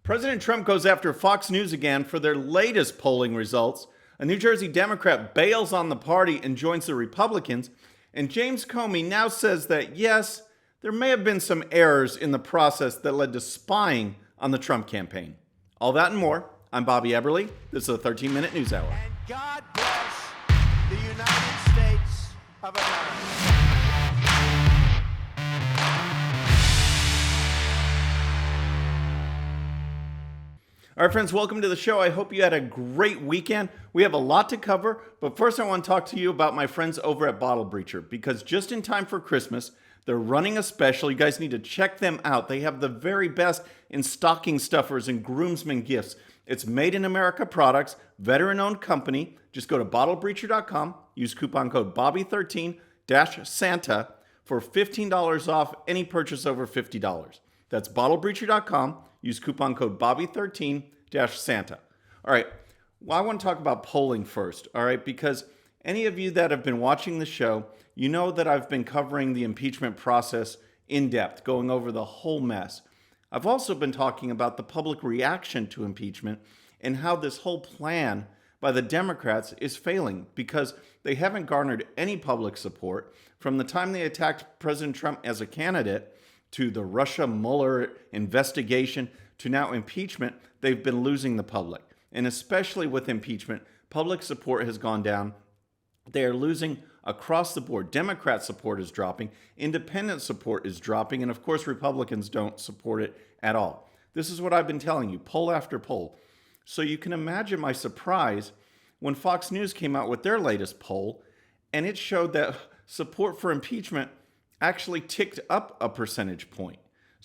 President Trump goes after Fox News again for their latest polling results. A New Jersey Democrat bails on the party and joins the Republicans. And James Comey now says that, yes, there may have been some errors in the process that led to spying on the Trump campaign. All that and more. I'm Bobby Eberle. This is a 13-minute news hour. And God bless the United States of America. All right, friends, welcome to the show. I hope you had a great weekend. We have a lot to cover, but first I want to talk to you about my friends over at Bottle Breacher, because just in time for Christmas, they're running a special. You guys need to check them out. They have the very best in stocking stuffers and groomsmen gifts. It's made in America products, veteran-owned company. Just go to bottlebreacher.com, use coupon code Bobby13-Santa for $15 off any purchase over $50. That's bottlebreacher.com. Use coupon code Bobby13-Santa. All right, well, I want to talk about polling first, all right, because any of you that have been watching the show, you know that I've been covering the impeachment process in depth, going over the whole mess. I've also been talking about the public reaction to impeachment and how this whole plan by the Democrats is failing because they haven't garnered any public support from the time they attacked President Trump as a candidate to the Russia Mueller investigation, to now impeachment. They've been losing the public. And especially with impeachment, public support has gone down. They are losing across the board. Democrat support is dropping. Independent support is dropping. And of course, Republicans don't support it at all. This is what I've been telling you, poll after poll. So you can imagine my surprise when Fox News came out with their latest poll, and it showed that support for impeachment actually ticked up a percentage point.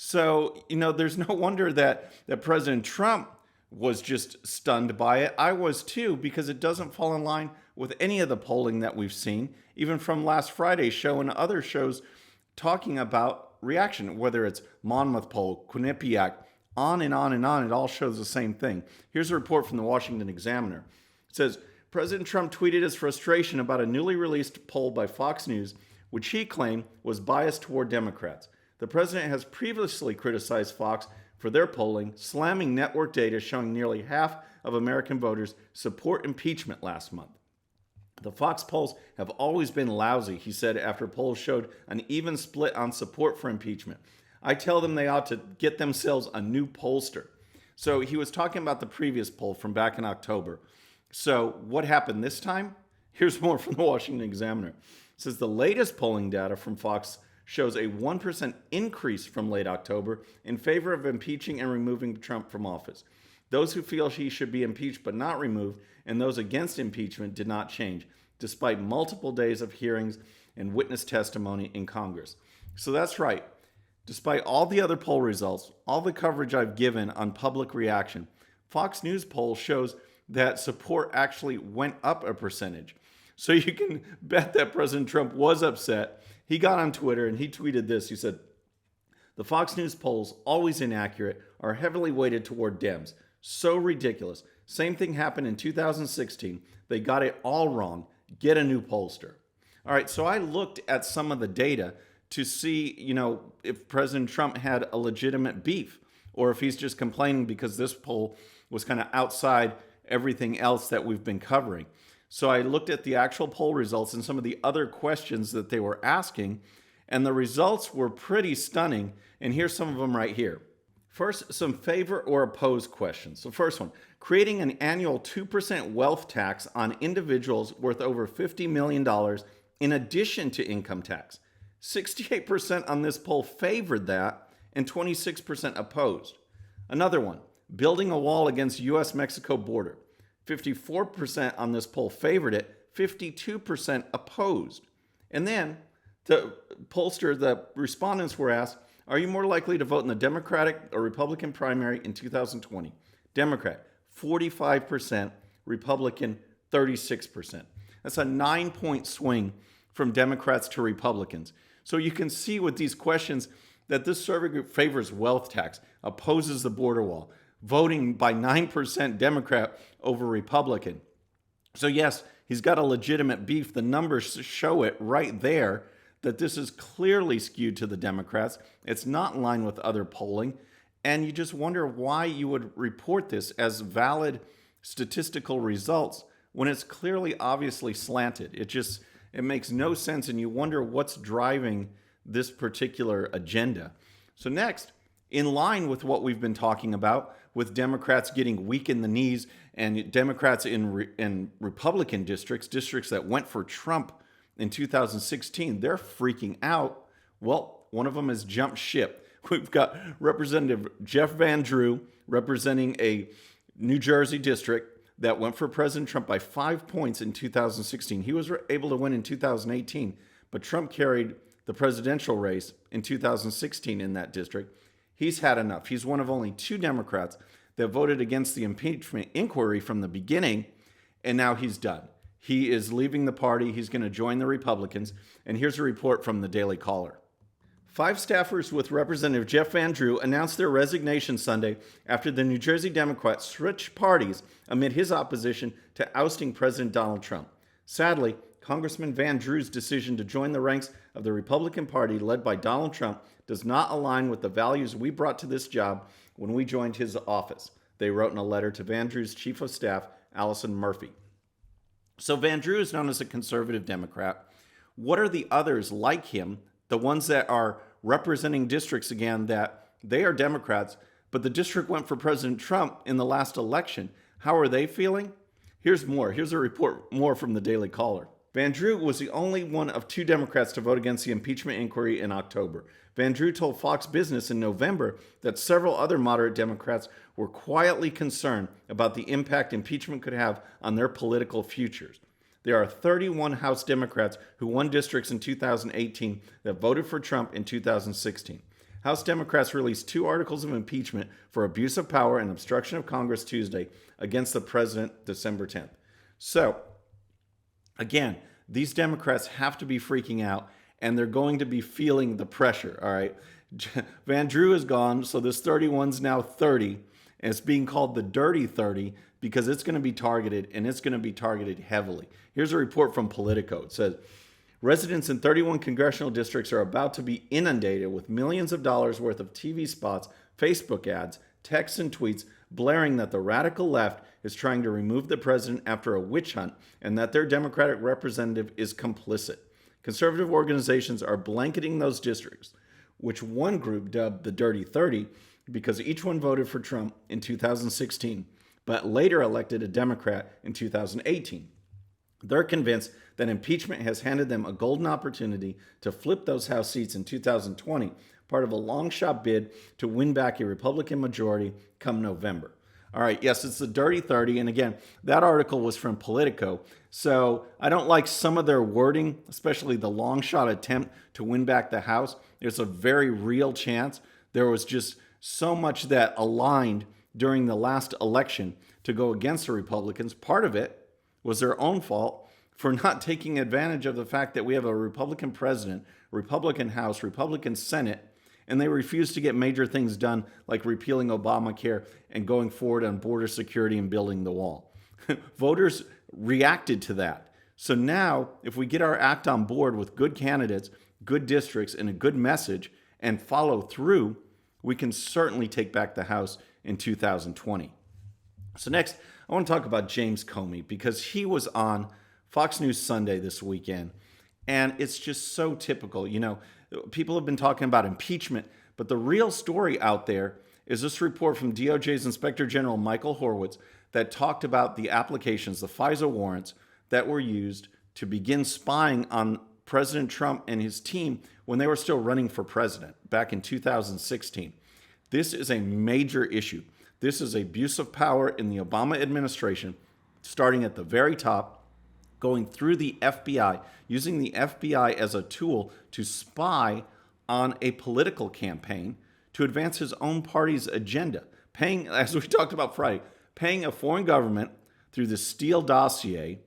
So, there's no wonder that President Trump was just stunned by it. I was too, because it doesn't fall in line with any of the polling that we've seen, even from last Friday's show and other shows talking about reaction, whether it's Monmouth poll, Quinnipiac, on and on and on. It all shows the same thing. Here's a report from the Washington Examiner. It says, President Trump tweeted his frustration about a newly released poll by Fox News, which he claimed was biased toward Democrats. The president has previously criticized Fox for their polling, slamming network data showing nearly half of American voters support impeachment last month. The Fox polls have always been lousy, he said, after polls showed an even split on support for impeachment. I tell them they ought to get themselves a new pollster. So he was talking about the previous poll from back in October. So what happened this time? Here's more from the Washington Examiner. It says the latest polling data from Fox shows a 1% increase from late October in favor of impeaching and removing Trump from office. Those who feel he should be impeached but not removed, and those against impeachment did not change, despite multiple days of hearings and witness testimony in Congress. So that's right. Despite all the other poll results, all the coverage I've given on public reaction, Fox News poll shows that support actually went up a percentage. So you can bet that President Trump was upset. He got on Twitter and he tweeted this. He said, the Fox News polls, always inaccurate, are heavily weighted toward Dems. So ridiculous. Same thing happened in 2016. They got it all wrong. Get a new pollster. All right, so I looked at some of the data to see, if President Trump had a legitimate beef or if he's just complaining because this poll was kind of outside everything else that we've been covering. So I looked at the actual poll results and some of the other questions that they were asking, and the results were pretty stunning. And here's some of them right here. First, some favor or oppose questions. So first one, creating an annual 2% wealth tax on individuals worth over $50 million in addition to income tax. 68% on this poll favored that and 26% opposed. Another one, building a wall against U.S.-Mexico border. 54% on this poll favored it, 52% opposed. And then the respondents were asked, are you more likely to vote in the Democratic or Republican primary in 2020? Democrat, 45%, Republican, 36%. That's a 9-point swing from Democrats to Republicans. So you can see with these questions that this survey group favors wealth tax, opposes the border wall, voting by 9% Democrat over Republican. So yes, he's got a legitimate beef. The numbers show it right there that this is clearly skewed to the Democrats. It's not in line with other polling. And you just wonder why you would report this as valid statistical results when it's clearly obviously slanted. It makes no sense, and you wonder what's driving this particular agenda. So next, in line with what we've been talking about, with Democrats getting weak in the knees and Democrats in Republican districts that went for Trump in 2016, they're freaking out. Well, one of them has jumped ship. We've got Representative Jeff Van Drew representing a New Jersey district that went for President Trump by 5 points in 2016. He was able to win in 2018, but Trump carried the presidential race in 2016 in that district. He's had enough. He's one of only 2 Democrats that voted against the impeachment inquiry from the beginning, and now he's done. He is leaving the party. He's going to join the Republicans. And here's a report from the Daily Caller. 5 staffers with Representative Jeff Van Drew announced their resignation Sunday after the New Jersey Democrats switched parties amid his opposition to ousting President Donald Trump. Sadly, Congressman Van Drew's decision to join the ranks of the Republican Party led by Donald Trump does not align with the values we brought to this job when we joined his office, they wrote in a letter to Van Drew's chief of staff, Allison Murphy. So Van Drew is known as a conservative Democrat. What are the others like him, the ones that are representing districts again that they are Democrats, but the district went for President Trump in the last election? How are they feeling? Here's more. Here's a report more from the Daily Caller. Van Drew was the only one of 2 Democrats to vote against the impeachment inquiry in October. Van Drew told Fox Business in November that several other moderate Democrats were quietly concerned about the impact impeachment could have on their political futures. There are 31 House Democrats who won districts in 2018 that voted for Trump in 2016. House Democrats released 2 articles of impeachment for abuse of power and obstruction of Congress Tuesday against the president December 10th. So, again, these Democrats have to be freaking out, and they're going to be feeling the pressure, all right? Van Drew is gone, so this 31's now 30, and it's being called the Dirty 30 because it's going to be targeted, and it's going to be targeted heavily. Here's a report from Politico. It says, residents in 31 congressional districts are about to be inundated with millions of dollars worth of TV spots, Facebook ads, texts, and tweets blaring that the radical left is trying to remove the president after a witch hunt and that their Democratic representative is complicit. Conservative organizations are blanketing those districts, which one group dubbed the Dirty 30 because each one voted for Trump in 2016, but later elected a Democrat in 2018. They're convinced that impeachment has handed them a golden opportunity to flip those House seats in 2020, part of a long-shot bid to win back a Republican majority come November. All right, yes, it's the Dirty 30, and again, that article was from Politico, so I don't like some of their wording, especially the long-shot attempt to win back the House. There's a very real chance. There was just so much that aligned during the last election to go against the Republicans. Part of it was their own fault for not taking advantage of the fact that we have a Republican president, Republican House, Republican Senate, and they refused to get major things done like repealing Obamacare and going forward on border security and building the wall. Voters reacted to that. So now, if we get our act on board with good candidates, good districts, and a good message, and follow through, we can certainly take back the House in 2020. So next, I want to talk about James Comey because he was on Fox News Sunday this weekend, and it's just so typical. You know, people have been talking about impeachment, but the real story out there is this report from DOJ's Inspector General Michael Horowitz that talked about the applications, the FISA warrants that were used to begin spying on President Trump and his team when they were still running for president back in 2016. This is a major issue. This is abuse of power in the Obama administration, starting at the very top, going through the FBI, using the FBI as a tool to spy on a political campaign to advance his own party's agenda, paying, as we talked about Friday, paying a foreign government through the Steele dossier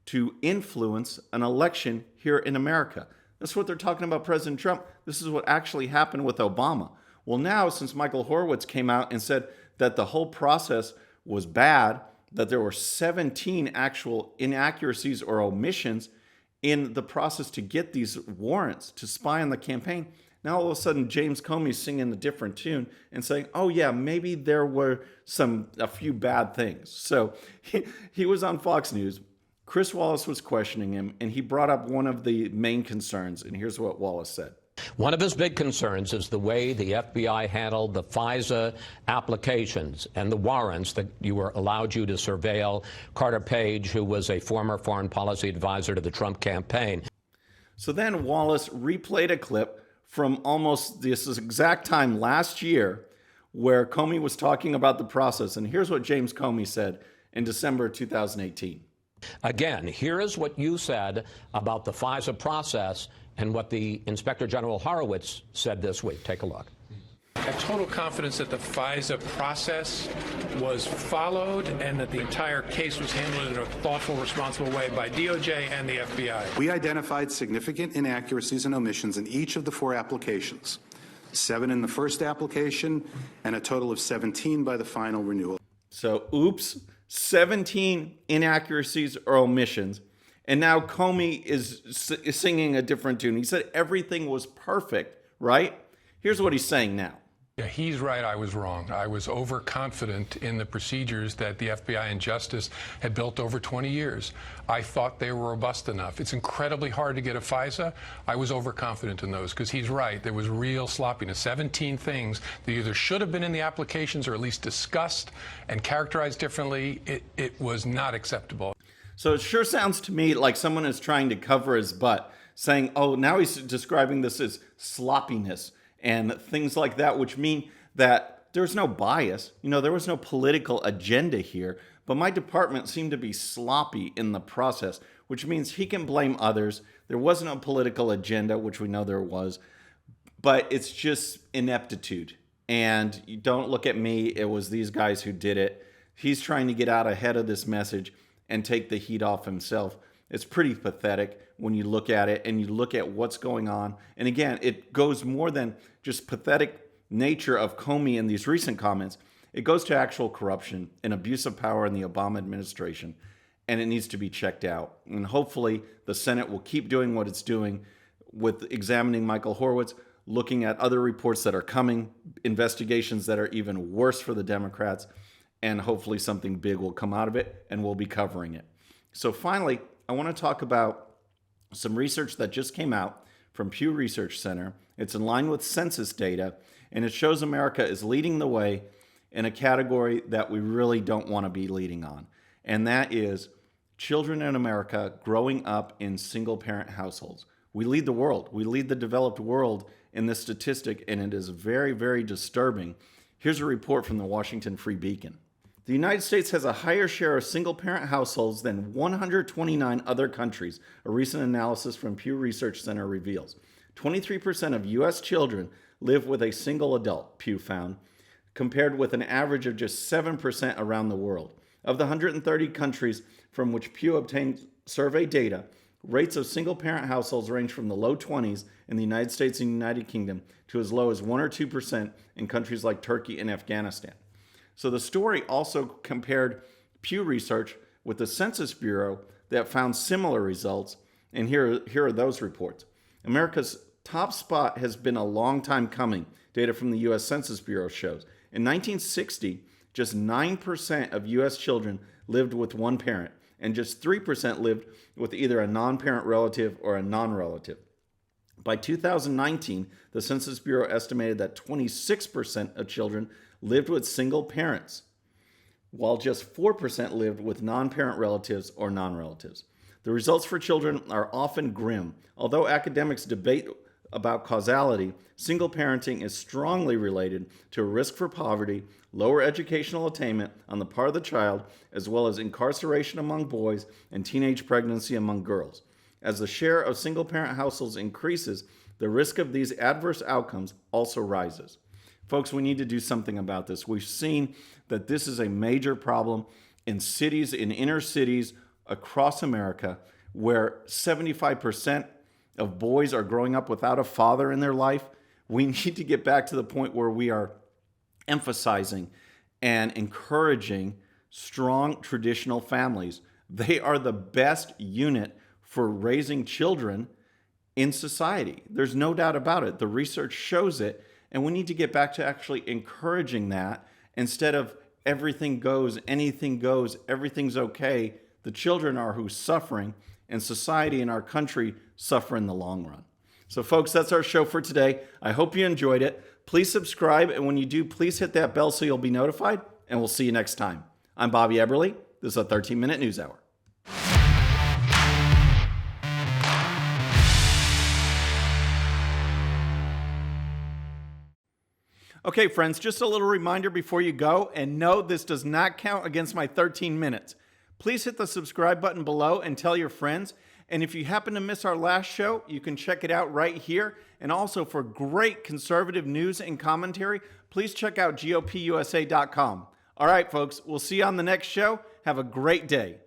to influence an election here in America. That's what they're talking about President Trump. This is what actually happened with Obama. Well, now, since Michael Horowitz came out and said that the whole process was bad, that there were 17 actual inaccuracies or omissions in the process to get these warrants to spy on the campaign, Now all of a sudden James Comey's singing a different tune and saying, oh yeah, maybe there were a few bad things. So he was on Fox News. Chris Wallace was questioning him, and he brought up one of the main concerns, and here's what Wallace said. One of his big concerns is the way the FBI handled the FISA applications and the warrants that allowed you to surveil Carter Page, who was a former foreign policy advisor to the Trump campaign. So then Wallace replayed a clip from almost this exact time last year where Comey was talking about the process. And here's what James Comey said in December 2018. Again, here is what you said about the FISA process and what the Inspector General Horowitz said this week. Take a look. I have total confidence that the FISA process was followed and that the entire case was handled in a thoughtful, responsible way by DOJ and the FBI. We identified significant inaccuracies and omissions in each of the 4 applications, 7 in the first application and a total of 17 by the final renewal. So, oops, 17 inaccuracies or omissions. And now Comey is singing a different tune. He said everything was perfect, right? Here's what he's saying now. Yeah, he's right. I was wrong. I was overconfident in the procedures that the FBI and Justice had built over 20 years. I thought they were robust enough. It's incredibly hard to get a FISA. I was overconfident in those because he's right. There was real sloppiness. 17 things that either should have been in the applications or at least discussed and characterized differently. It was not acceptable. So it sure sounds to me like someone is trying to cover his butt, saying, oh, now he's describing this as sloppiness and things like that, which mean that there's no bias. You know, there was no political agenda here, but my department seemed to be sloppy in the process, which means he can blame others. There wasn't a political agenda, which we know there was, but it's just ineptitude. And you don't look at me, it was these guys who did it. He's trying to get out ahead of this message and take the heat off himself. It's pretty pathetic when you look at it and you look at what's going on. And again, it goes more than just pathetic nature of Comey in these recent comments. It goes to actual corruption and abuse of power in the Obama administration, and it needs to be checked out. And hopefully the Senate will keep doing what it's doing with examining Michael Horowitz, looking at other reports that are coming, investigations that are even worse for the Democrats, and hopefully something big will come out of it, and we'll be covering it. So finally, I want to talk about some research that just came out from Pew Research Center. It's in line with census data, and it shows America is leading the way in a category that we really don't want to be leading on, and that is children in America growing up in single-parent households. We lead the world. We lead the developed world in this statistic, and it is very, very disturbing. Here's a report from the Washington Free Beacon. The United States has a higher share of single-parent households than 129 other countries, a recent analysis from Pew Research Center reveals. 23% of U.S. children live with a single adult, Pew found, compared with an average of just 7% around the world. Of the 130 countries from which Pew obtained survey data, rates of single-parent households range from the low 20s in the United States and United Kingdom to as low as 1 or 2% in countries like Turkey and Afghanistan. So the story also compared Pew Research with the Census Bureau that found similar results, and here are those reports. America's top spot has been a long time coming, data from the U.S. Census Bureau shows. In 1960, just 9% of U.S. children lived with one parent, and just 3% lived with either a non-parent relative or a non-relative. By 2019, the Census Bureau estimated that 26% of children lived with single parents, while just 4% lived with non-parent relatives or non-relatives. The results for children are often grim. Although academics debate about causality, single parenting is strongly related to a risk for poverty, lower educational attainment on the part of the child, as well as incarceration among boys and teenage pregnancy among girls. As the share of single-parent households increases, the risk of these adverse outcomes also rises. Folks, we need to do something about this. We've seen that this is a major problem in cities, in inner cities across America, where 75% of boys are growing up without a father in their life. We need to get back to the point where we are emphasizing and encouraging strong traditional families. They are the best unit for raising children in society. There's no doubt about it. The research shows it. And we need to get back to actually encouraging that instead of everything goes, anything goes, everything's okay. The children are who's suffering, and society and our country suffer in the long run. So folks, that's our show for today. I hope you enjoyed it. Please subscribe, and when you do, please hit that bell so you'll be notified, and we'll see you next time. I'm Bobby Eberle. This is a 13-Minute News Hour. Okay, friends, just a little reminder before you go, and no, this does not count against my 13 minutes. Please hit the subscribe button below and tell your friends. And if you happen to miss our last show, you can check it out right here. And also for great conservative news and commentary, please check out GOPUSA.com. All right, folks, we'll see you on the next show. Have a great day.